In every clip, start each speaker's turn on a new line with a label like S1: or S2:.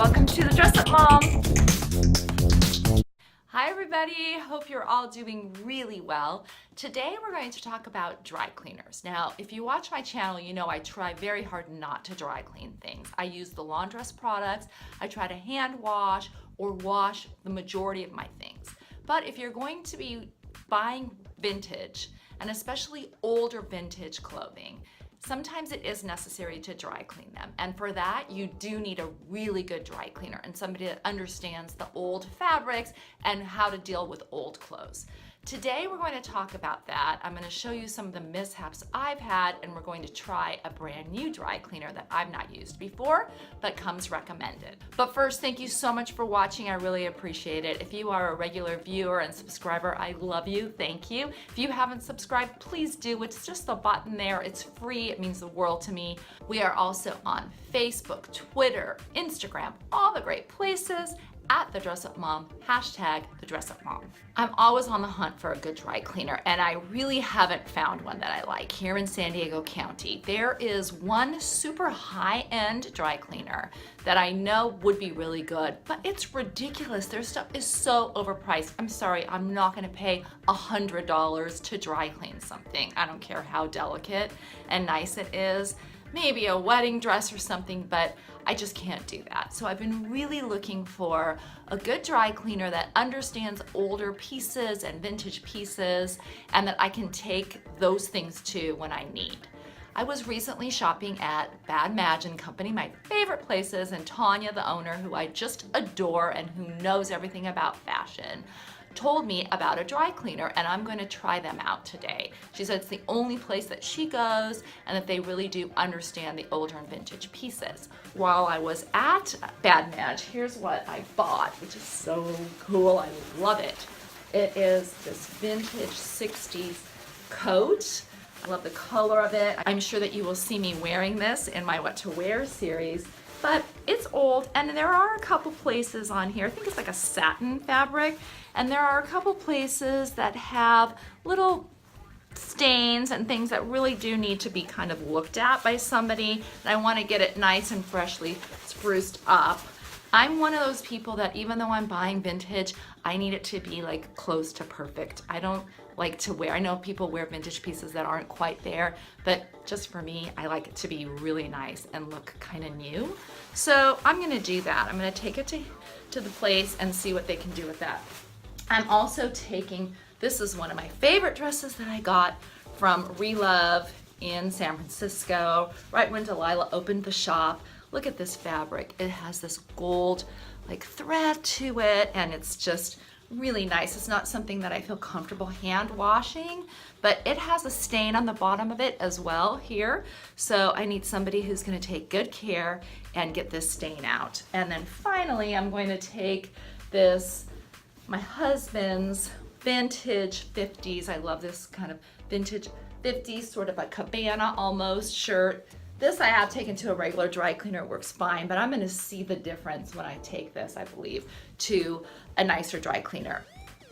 S1: Welcome to the Dress Up Mom. Hi everybody, hope you're all doing really well. Today we're going to talk about dry cleaners. Now, if you watch my channel, you know I try very hard not to dry clean things. I use the laundress products, I try to hand wash or wash the majority of my things. But if you're going to be buying vintage, and especially older vintage clothing, sometimes it is necessary to dry clean them. And for that, you do need a really good dry cleaner and somebody that understands the old fabrics and how to deal with old clothes. Today, we're going to talk about that. I'm going to show you some of the mishaps I've had, and we're going to try a brand new dry cleaner that I've not used before, but comes recommended. But first, thank you so much for watching. I really appreciate it. If you are a regular viewer and subscriber, I love you. Thank you. If you haven't subscribed, please do. It's just the button there. It's free. It means the world to me. We are also on Facebook, Twitter, Instagram, all the great places. At The Dress Up Mom, hashtag The Dress Up Mom. I'm always on the hunt for a good dry cleaner, and I really haven't found one that I like here in San Diego County. There is one super high-end dry cleaner that I know would be really good, but it's ridiculous. Their stuff is so overpriced. I'm sorry, I'm not gonna pay $100 to dry clean something. I don't care how delicate and nice it is. Maybe a wedding dress or something, but I just can't do that. So I've been really looking for a good dry cleaner that understands older pieces and vintage pieces, and that I can take those things to when I need. I was recently shopping at Madge Company, my favorite places, and Tanya, the owner, who I just adore and who knows everything about fashion, told me about a dry cleaner, and I'm going to try them out today. She said it's the only place that she goes and that they really do understand the older and vintage pieces. While I was at Madge, here's what I bought, which is so cool. I love it. It is this vintage 60s coat. I love the color of it. I'm sure that you will see me wearing this in my What to Wear series, but it's old, and there are a couple places on here, I think it's like a satin fabric, and there are a couple places that have little stains and things that really do need to be kind of looked at by somebody, and I want to get it nice and freshly spruced up. I'm one of those people that even though I'm buying vintage, I need it to be like close to perfect. I don't like to wear, I know people wear vintage pieces that aren't quite there, but just for me, I like it to be really nice and look kind of new. So I'm gonna do that. I'm gonna take it to the place and see what they can do with that. I'm also taking, this is one of my favorite dresses that I got from ReLove in San Francisco, right when Delilah opened the shop. Look at this fabric. It has this gold like thread to it, and it's just really nice. It's not something that I feel comfortable hand washing, but it has a stain on the bottom of it as well here. So I need somebody who's gonna take good care and get this stain out. And then finally, I'm going to take this, my husband's vintage 50s. I love this kind of vintage 50s, sort of a cabana almost shirt. This I have taken to a regular dry cleaner, it works fine, but I'm gonna see the difference when I take this, I believe, to a nicer dry cleaner.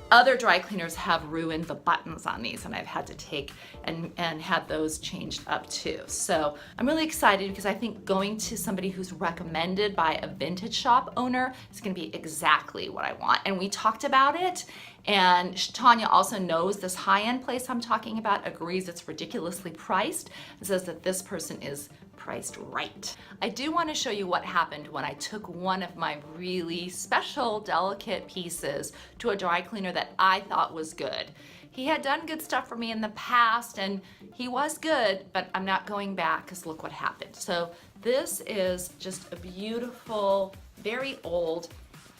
S1: Other dry cleaners have ruined the buttons on these, and I've had to take and had those changed up too. So I'm really excited because I think going to somebody who's recommended by a vintage shop owner is gonna be exactly what I want. And we talked about it, and Tanya also knows this high-end place I'm talking about, agrees it's ridiculously priced, and says that this person is priced right. I do want to show you what happened when I took one of my really special, delicate pieces to a dry cleaner that I thought was good. He had done good stuff for me in the past, and he was good, but I'm not going back because look what happened. So this is just a beautiful, very old,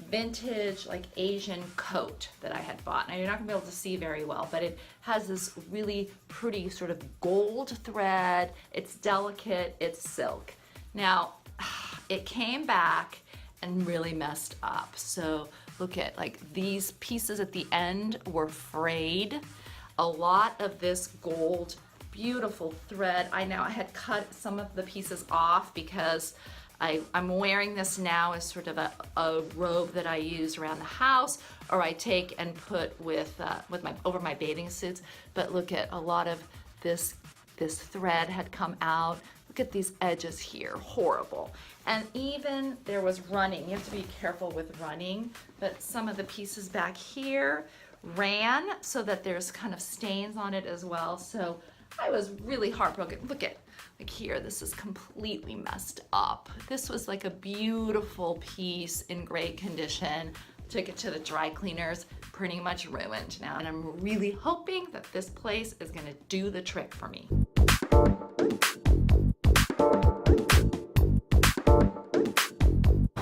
S1: vintage like Asian coat that I had bought. Now you're not gonna be able to see very well, but it has this really pretty sort of gold thread. It's delicate, it's silk. Now it came back and really messed up. So look at like these pieces at the end were frayed. A lot of this gold, beautiful thread. I had cut some of the pieces off because I'm wearing this now as sort of a robe that I use around the house, or I take and put with over my bathing suits. But look at a lot of this thread had come out. Look at these edges here, horrible. And even there was running. You have to be careful with running, but some of the pieces back here ran so that there's kind of stains on it as well. So I was really heartbroken. Look at, like here, this is completely messed up. This was like a beautiful piece in great condition. Took it to the dry cleaners, pretty much ruined now. And I'm really hoping that this place is gonna do the trick for me.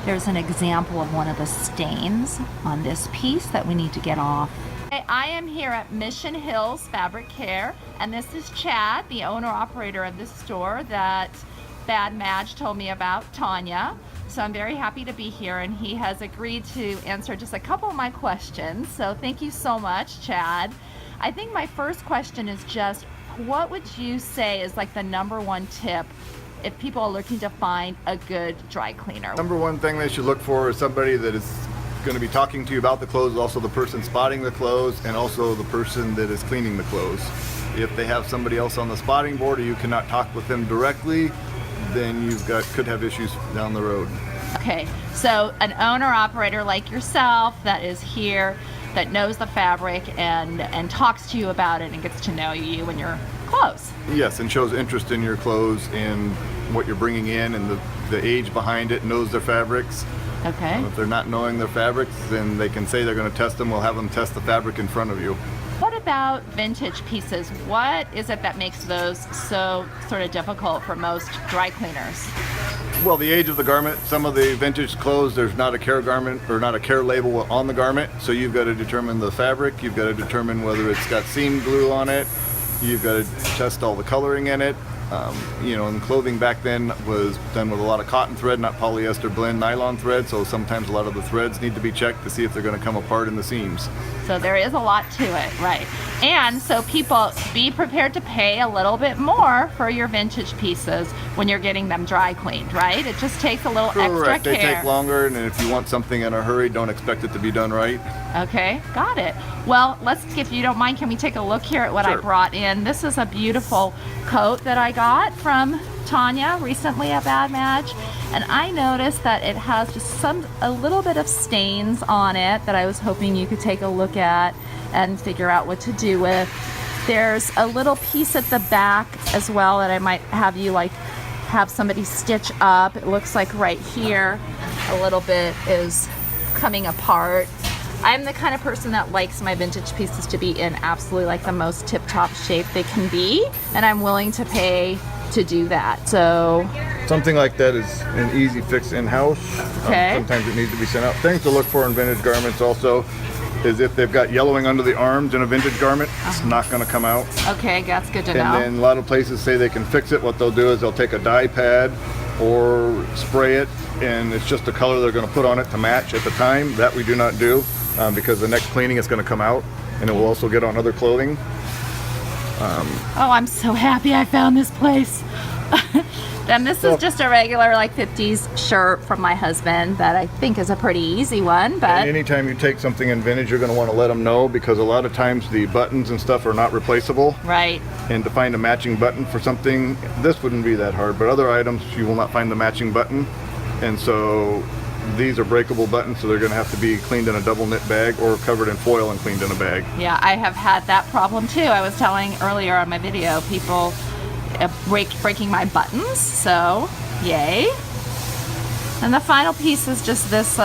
S1: There's an example of one of the stains on this piece that we need to get off. I am here at Mission Hills Fabric Care, and this is Chad, the owner-operator of this store that Bad Madge told me about, Tanya. So I'm very happy to be here, and he has agreed to answer just a couple of my questions. So thank you so much, Chad. I think my first question is just, what would you say is like the #1 tip if people are looking to find a good dry cleaner?
S2: Number one thing they should look for is somebody that is going to be talking to you about the clothes, also the person spotting the clothes, and also the person that is cleaning the clothes. If they have somebody else on the spotting board or you cannot talk with them directly, then could have issues down the road.
S1: Okay, so an owner-operator like yourself that is here, that knows the fabric and talks to you about it and gets to know you and your clothes.
S2: Yes, and shows interest in your clothes and what you're bringing in and the age behind it, knows their fabrics.
S1: Okay.
S2: If they're not knowing their fabrics, then they can say they're going to test them. We'll have them test the fabric in front of you.
S1: What about vintage pieces? What is it that makes those so sort of difficult for most dry cleaners?
S2: Well, the age of the garment. Some of the vintage clothes, there's not a care garment or not a care label on the garment, so you've got to determine the fabric. You've got to determine whether it's got seam glue on it. You've got to test all the coloring in it. You know, and clothing back then was done with a lot of cotton thread, not polyester blend nylon thread, so sometimes a lot of the threads need to be checked to see if they're going to come apart in the seams.
S1: So there is a lot to it, right? And so people, be prepared to pay a little bit more for your vintage pieces when you're getting them dry cleaned, right? It just takes a little
S2: Correct.
S1: extra care.
S2: They take longer, and if you want something in a hurry, don't expect it to be done right.
S1: Okay, got it. Well, if you don't mind, can we take a look here at what
S2: Sure.
S1: I brought in? This is a beautiful coat that I got from Tanya recently at Bad Madge, and I noticed that it has just a little bit of stains on it that I was hoping you could take a look at and figure out what to do with. There's a little piece at the back as well that I might have somebody stitch up. It looks like right here a little bit is coming apart. I'm the kind of person that likes my vintage pieces to be in absolutely like the most tip-top shape they can be, and I'm willing to pay to do that. So
S2: Something like that is an easy fix in-house.
S1: Okay.
S2: Sometimes it needs to be sent out. Things to look for in vintage garments also is if they've got yellowing under the arms in a vintage garment, it's not going to come out.
S1: okay, that's good to know.
S2: And then a lot of places say they can fix it. What they'll do is they'll take a dye pad or spray it, and it's just the color they're going to put on it to match at the time. That we do not do. Because the next cleaning it's going to come out, and it will also get on other clothing.
S1: Oh, I'm so happy I found this place. Then this is just a regular like 50s shirt from my husband that I think is a pretty easy one. But
S2: And anytime you take something in vintage, you're going to want to let them know, because a lot of times the buttons and stuff are not replaceable.
S1: right.
S2: And to find a matching button for something, this wouldn't be that hard, but other items you will not find the matching button. And so these are breakable buttons, so they're going to have to be cleaned in a double knit bag or covered in foil and cleaned in a bag.
S1: Yeah, I have had that problem too. I was telling earlier on my video, people breaking my buttons, so yay. And the final piece is just this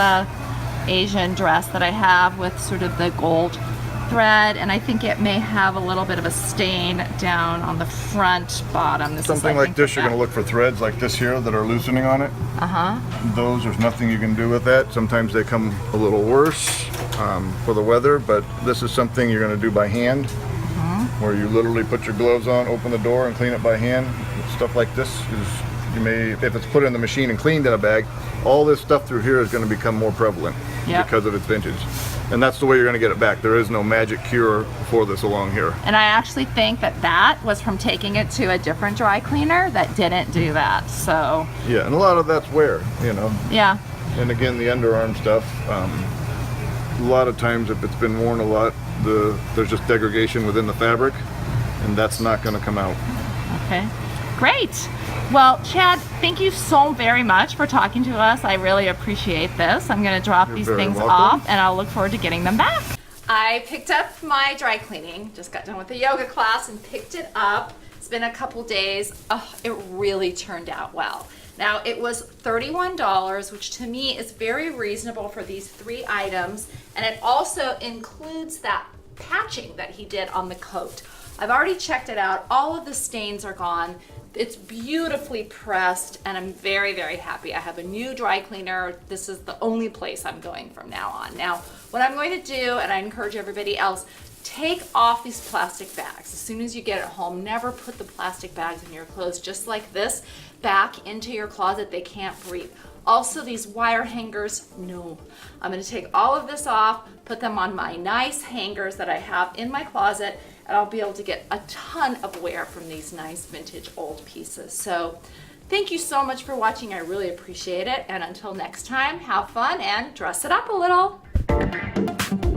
S1: Asian dress that I have with sort of the gold thread, and I think it may have a little bit of a stain down on the front bottom.
S2: Something like this, you're going to look for threads like this here that are loosening on it. Those, there's nothing you can do with that. Sometimes they come a little worse for the weather, but this is something you're going to do by hand, where you literally put your gloves on, open the door, and clean it by hand. Stuff like this is, you may, if it's put in the machine and cleaned in a bag, all this stuff through here is going to become more prevalent because of its vintage. And that's the way you're going to get it back. There is no magic cure for this along here.
S1: And I actually think that was from taking it to a different dry cleaner that didn't do that. So
S2: yeah, and a lot of that's wear, you know.
S1: Yeah.
S2: And again, the underarm stuff, a lot of times if it's been worn a lot, there's just degradation within the fabric, and that's not going to come out.
S1: Okay. Great. Well, Chad, thank you so very much for talking to us. I really appreciate this. I'm going to drop these
S2: very
S1: things
S2: welcome.
S1: off, and I'll look forward to getting them back. I picked up my dry cleaning. Just got done with the yoga class and picked it up. It's been a couple days. Oh, it really turned out well. Now, it was $31, which to me is very reasonable for these 3 items, and it also includes that patching that he did on the coat. I've already checked it out. All of the stains are gone. It's beautifully pressed, and I'm very, very happy. I have a new dry cleaner. This is the only place I'm going from now on. Now, what I'm going to do, and I encourage everybody else, take off these plastic bags. As soon as you get it home, never put the plastic bags in your clothes, just like this, back into your closet. They can't breathe. Also, these wire hangers, no. I'm gonna take all of this off, put them on my nice hangers that I have in my closet, and I'll be able to get a ton of wear from these nice vintage old pieces. So thank you so much for watching. I really appreciate it. And until next time, have fun and dress it up a little.